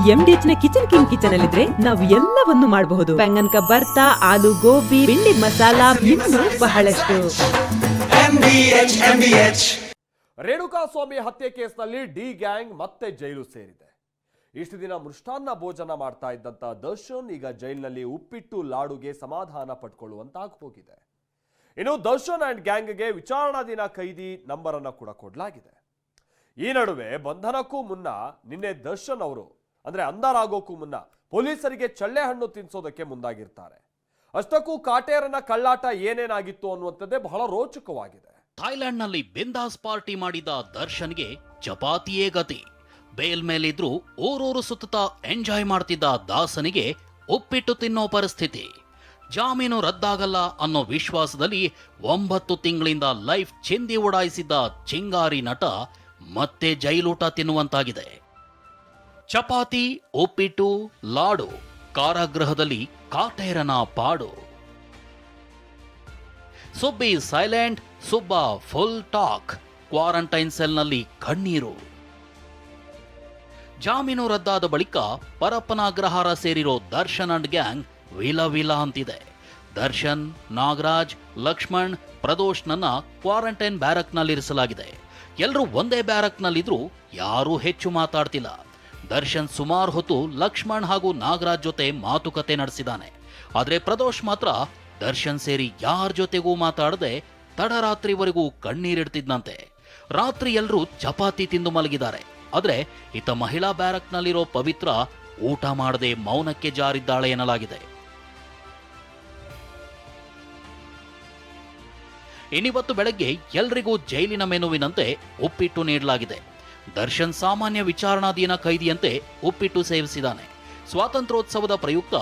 MDH ನ kitchen ಅಲ್ಲಿದ್ರೆ ನಾವು ಎಲ್ಲವನ್ನು ಮಾಡಬಹುದು. ಬೆಂಗನ್ ಕಾ ಭರ್ತಾ, ಆಲೂ ಗೋಬಿ, ಭಿಂಡಿ ಮಸಾಲಾ, ಇನ್ನೂ ಬಹಳಷ್ಟು. ರೇಣುಕಾಸ್ವಾಮಿ ಹತ್ಯೆ ಕೇಸ್ನಲ್ಲಿ ಡಿ ಗ್ಯಾಂಗ್ ಮತ್ತೆ ಜೈಲು ಸೇರಿದೆ. ಇಷ್ಟು ದಿನ ಮೃಷ್ಟಾನ್ನ ಭೋಜನ ಮಾಡ್ತಾ ಇದ್ದಂತ ದರ್ಶನ್ ಈಗ ಜೈಲಿನಲ್ಲಿ ಉಪ್ಪಿಟ್ಟು ಲಾಡುಗೆ ಸಮಾಧಾನ ಪಟ್ಕೊಳ್ಳುವಂತಾಗಿ ಹೋಗಿದೆ. ಇನ್ನು ದರ್ಶನ್ ಅಂಡ್ ಗ್ಯಾಂಗ್ಗೆ ವಿಚಾರಣಾಧೀನ ಕೈದಿ ನಂಬರ್ ಅನ್ನ ಕೂಡ ಕೊಡಲಾಗಿದೆ. ಈ ನಡುವೆ ಬಂಧನಕ್ಕೂ ಮುನ್ನ ನಿನ್ನೆ ದರ್ಶನ್ ಅವರು ಅಂದ್ರೆ ಅಂಧಾರಾಗೋಕ್ಕೂ ಮುನ್ನ ಪೊಲೀಸರಿಗೆ ಚಳ್ಳೆ ಹಣ್ಣು ತಿನ್ಸೋದಕ್ಕೆ ಮುಂದಾಗಿರ್ತಾರೆ. ಅಷ್ಟಕ್ಕೂ ಕಾಟೇರನ ಕಳ್ಳಾಟ ಏನೇನಾಗಿತ್ತು ಅನ್ನುವಂಥದ್ದೇ ಬಹಳ ರೋಚಕವಾಗಿದೆ. ಥೈಲ್ಯಾಂಡ್ನಲ್ಲಿ ಬಿಂದಾಸ್ ಪಾರ್ಟಿ ಮಾಡಿದ ದರ್ಶನ್ಗೆ ಚಪಾತಿಯೇ ಗತಿ. ಬೇಲ್ ಮೇಲಿದ್ರು ಊರೂರು ಸುತ್ತಾ ಎಂಜಾಯ್ ಮಾಡ್ತಿದ್ದ ದಾಸನಿಗೆ ಉಪ್ಪಿಟ್ಟು ತಿನ್ನೋ ಪರಿಸ್ಥಿತಿ. ಜಾಮೀನು ರದ್ದಾಗಲ್ಲ ಅನ್ನೋ ವಿಶ್ವಾಸದಲ್ಲಿ 9 ತಿಂಗಳಿಂದ ಲೈಫ್ ಚಿಂದಿ ಉಡಾಯಿಸಿದ್ದ ಚಿಂಗಾರಿ ನಟ ಮತ್ತೆ ಜೈಲೂಟ ತಿನ್ನುವಂತಾಗಿದೆ. ಚಪಾತಿ, ಉಪ್ಪಿಟ್ಟು, ಲಾಡು, ಕಾರಾಗೃಹದಲ್ಲಿ ಕಾಟೇರನ ಪಾಡು. Subbi silent, Subba full talk. Quarantine ಸೆಲ್ನಲ್ಲಿ ಕಣ್ಣೀರು. ಜಾಮೀನು ರದ್ದಾದ ಬಳಿಕ ಪರಪ್ಪನಾಗ್ರಹಾರ ಸೇರಿರೋ ದರ್ಶನ್ ಅಂಡ್ ಗ್ಯಾಂಗ್ ವಿಲ ಅಂತಿದೆ. ದರ್ಶನ್, ನಾಗರಾಜ್, ಲಕ್ಷ್ಮಣ್, ಪ್ರದೋಷ್ನನ್ನ ಕ್ವಾರಂಟೈನ್ ಬ್ಯಾರಕ್ನಲ್ಲಿರಿಸಲಾಗಿದೆ. ಎಲ್ಲರೂ ಒಂದೇ ಬ್ಯಾರಕ್ನಲ್ಲಿದ್ರು ಯಾರೂ ಹೆಚ್ಚು ಮಾತಾಡ್ತಿಲ್ಲ. ದರ್ಶನ್ ಸುಮಾರು ಹೊತ್ತು ಲಕ್ಷ್ಮಣ್ ಹಾಗೂ ನಾಗರಾಜ್ ಜೊತೆ ಮಾತುಕತೆ ನಡೆಸಿದಾನೆ. ಆದ್ರೆ ಪ್ರದೋಷ್ ಮಾತ್ರ ದರ್ಶನ್ ಸೇರಿ ಯಾರ ಜೊತೆಗೂ ಮಾತಾಡದೆ ತಡರಾತ್ರಿವರೆಗೂ ಕಣ್ಣೀರಿಡ್ತಿದ್ನಂತೆ. ರಾತ್ರಿ ಎಲ್ಲರೂ ಚಪಾತಿ ತಿಂದು ಮಲಗಿದ್ದಾರೆ. ಆದ್ರೆ ಈತ ಮಹಿಳಾ ಬ್ಯಾರಕ್ನಲ್ಲಿರೋ ಪವಿತ್ರ ಊಟ ಮಾಡದೆ ಮೌನಕ್ಕೆ ಜಾರಿದ್ದಾಳೆ ಎನ್ನಲಾಗಿದೆ. ಇನ್ನಿವತ್ತು ಬೆಳಗ್ಗೆ ಎಲ್ರಿಗೂ ಜೈಲಿನ ಮೆನುವಿನಂತೆ ಉಪ್ಪಿಟ್ಟು ನೀಡಲಾಗಿದೆ. ದರ್ಶನ್ ಸಾಮಾನ್ಯ ವಿಚಾರಣಾಧೀನ ಕೈದಿಯಂತೆ ಉಪ್ಪಿಟ್ಟು ಸೇವಿಸಿದ್ದಾನೆ. ಸ್ವಾತಂತ್ರ್ಯೋತ್ಸವದ ಪ್ರಯುಕ್ತ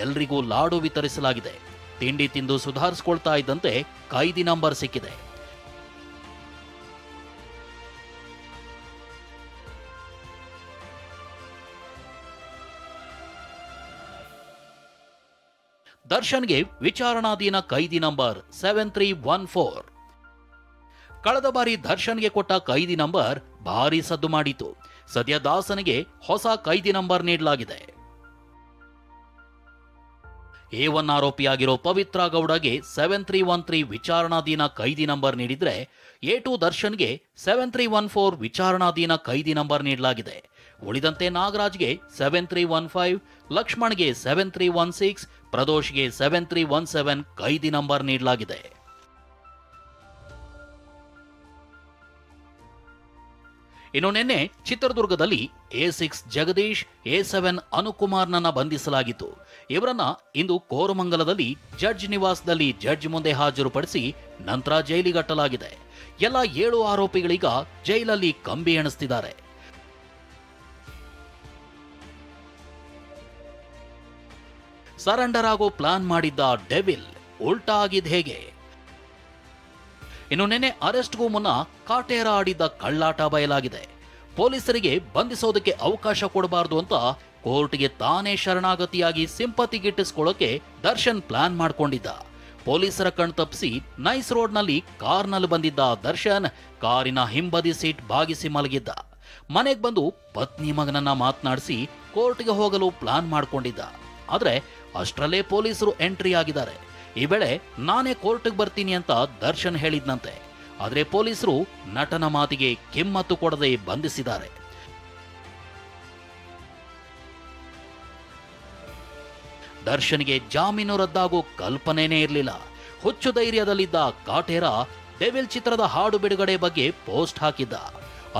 ಎಲ್ರಿಗೂ ಲಾಡು ವಿತರಿಸಲಾಗಿದೆ. ತಿಂಡಿ ತಿಂದು ಸುಧಾರಿಸಿಕೊಳ್ತಾ ಇದ್ದಂತೆ ಕೈದಿ ನಂಬರ್ ಸಿಕ್ಕಿದೆ. ದರ್ಶನ್ಗೆ ವಿಚಾರಣಾಧೀನ ಕೈದಿ ನಂಬರ್ 7314. ಕಳೆದ ಬಾರಿ ದರ್ಶನ್ಗೆ ಕೊಟ್ಟ ಕೈದಿ ನಂಬರ್ ಭಾರಿ ಸದ್ದು ಮಾಡಿತು. ಸದ್ಯ ದಾಸನಿಗೆ ಹೊಸ ಕೈದಿ ನಂಬರ್ ನೀಡಲಾಗಿದೆ. A1 ಆರೋಪಿಯಾಗಿರೋ ಪವಿತ್ರ ಗೌಡಗೆ 7313 ವಿಚಾರಣಾಧೀನ ಕೈದಿ ನಂಬರ್ ನೀಡಿದ್ರೆ, A2 ದರ್ಶನ್ಗೆ 7314 ವಿಚಾರಣಾಧೀನ ಕೈದಿ ನಂಬರ್ ನೀಡಲಾಗಿದೆ. ಉಳಿದಂತೆ ನಾಗರಾಜ್ಗೆ 7315, ಲಕ್ಷ್ಮಣ್ಗೆ 7316, ಪ್ರದೋಷ್ಗೆ 7317 ಕೈದಿ ನಂಬರ್ ನೀಡಲಾಗಿದೆ. ಇನ್ನು ನಿನ್ನೆ ಚಿತ್ರದುರ್ಗದಲ್ಲಿ A6 ಜಗದೀಶ್, A7 ಅನುಕುಮಾರ್ನನ್ನ ಬಂಧಿಸಲಾಗಿತ್ತು. ಇವರನ್ನ ಇಂದು ಕೋರಮಂಗಲದಲ್ಲಿ ಜಡ್ಜ್ ನಿವಾಸದಲ್ಲಿ ಜಡ್ಜ್ ಮುಂದೆ ಹಾಜರುಪಡಿಸಿ ನಂತರ ಜೈಲಿಗಟ್ಟಲಾಗಿದೆ. ಎಲ್ಲ 7 ಆರೋಪಿಗಳೀಗ ಜೈಲಲ್ಲಿ ಕಂಬಿ ಎಣಿಸ್ತಿದ್ದಾರೆ. ಸರೆಂಡರ್ ಆಗೋ ಪ್ಲಾನ್ ಮಾಡಿದ್ದ ಡೆವಿಲ್ ಉಲ್ಟಾ ಆಗಿದ್ ಹೇಗೆ? ಇನ್ನು ನಿನ್ನೆ ಅರೆಸ್ಟ್ಗೂ ಮುನ್ನ ಕಾಟೇರ ಆಡಿದ್ದ ಕಳ್ಳಾಟ ಬಯಲಾಗಿದೆ. ಪೊಲೀಸರಿಗೆ ಬಂಧಿಸೋದಕ್ಕೆ ಅವಕಾಶ ಕೊಡಬಾರದು ಅಂತ ಕೋರ್ಟ್ಗೆ ತಾನೇ ಶರಣಾಗತಿಯಾಗಿ ಸಿಂಪತಿ ಗಿಟ್ಟಿಸ್ಕೊಳ್ಳೋಕೆ ದರ್ಶನ್ ಪ್ಲಾನ್ ಮಾಡ್ಕೊಂಡಿದ್ದ. ಪೊಲೀಸರ ಕಣ್ತಪ್ಪಿಸಿ ನೈಸ್ ರೋಡ್ನಲ್ಲಿ ಕಾರ್ನಲ್ಲಿ ಬಂದಿದ್ದ ದರ್ಶನ್ ಕಾರಿನ ಹಿಂಬದಿ ಸೀಟ್ ಬಾಗಿಸಿ ಮಲಗಿದ್ದ. ಮನೆಗೆ ಬಂದು ಪತ್ನಿ ಮಗನನ್ನ ಮಾತನಾಡಿಸಿ ಕೋರ್ಟ್ಗೆ ಹೋಗಲು ಪ್ಲಾನ್ ಮಾಡ್ಕೊಂಡಿದ್ದ. ಆದ್ರೆ ಅಷ್ಟರಲ್ಲೇ ಪೊಲೀಸರು ಎಂಟ್ರಿ ಆಗಿದ್ದಾರೆ. ಈ ವೇಳೆ ನಾನೇ ಕೋರ್ಟ್ಗೆ ಬರ್ತೀನಿ ಅಂತ ದರ್ಶನ್ ಹೇಳಿದ್ನಂತೆ. ಆದ್ರೆ ಪೊಲೀಸರು ನಟನ ಮಾತಿಗೆ ಕಿಮ್ಮತ್ತು ಕೊಡದೆ ಬಂಧಿಸಿದ್ದಾರೆ. ದರ್ಶನ್ಗೆ ಜಾಮೀನು ರದ್ದಾಗೋ ಕಲ್ಪನೆನೇ ಇರಲಿಲ್ಲ. ಹುಚ್ಚು ಧೈರ್ಯದಲ್ಲಿದ್ದ ಕಾಟೇರ ಡೆವಿಲ್ ಚಿತ್ರದ ಹಾಡು ಬಿಡುಗಡೆ ಬಗ್ಗೆ ಪೋಸ್ಟ್ ಹಾಕಿದ್ದ.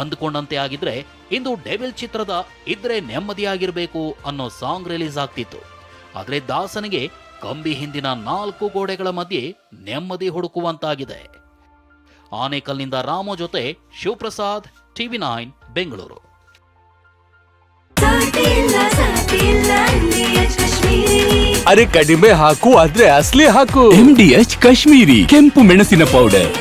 ಅಂದುಕೊಂಡಂತೆ ಆಗಿದ್ರೆ ಇಂದು ಡೆವಿಲ್ ಚಿತ್ರದ ಇದ್ರೆ ನೆಮ್ಮದಿಯಾಗಿರ್ಬೇಕು ಅನ್ನೋ ಸಾಂಗ್ ರಿಲೀಸ್ ಆಗ್ತಿತ್ತು. ಆದ್ರೆ ದಾಸನಿಗೆ ಕಂಬಿ ಹಿಂದಿನ 4 ಗೋಡೆಗಳ ಮಧ್ಯೆ ನೆಮ್ಮದಿ ಹುಡುಕುವಂತಾಗಿದೆ. ಆನೇಕಲ್ನಿಂದ ರಾಮು ಜೊತೆ ಶಿವಪ್ರಸಾದ್, TV9 ಬೆಂಗಳೂರು. ಅರೆ ಕಡಿಮೆ ಹಾಕು ಆದ್ರೆ ಅಸಲಿ ಹಾಕು. MDH ಕಾಶ್ಮೀರಿ ಕೆಂಪು ಮೆಣಸಿನ ಪೌಡರ್.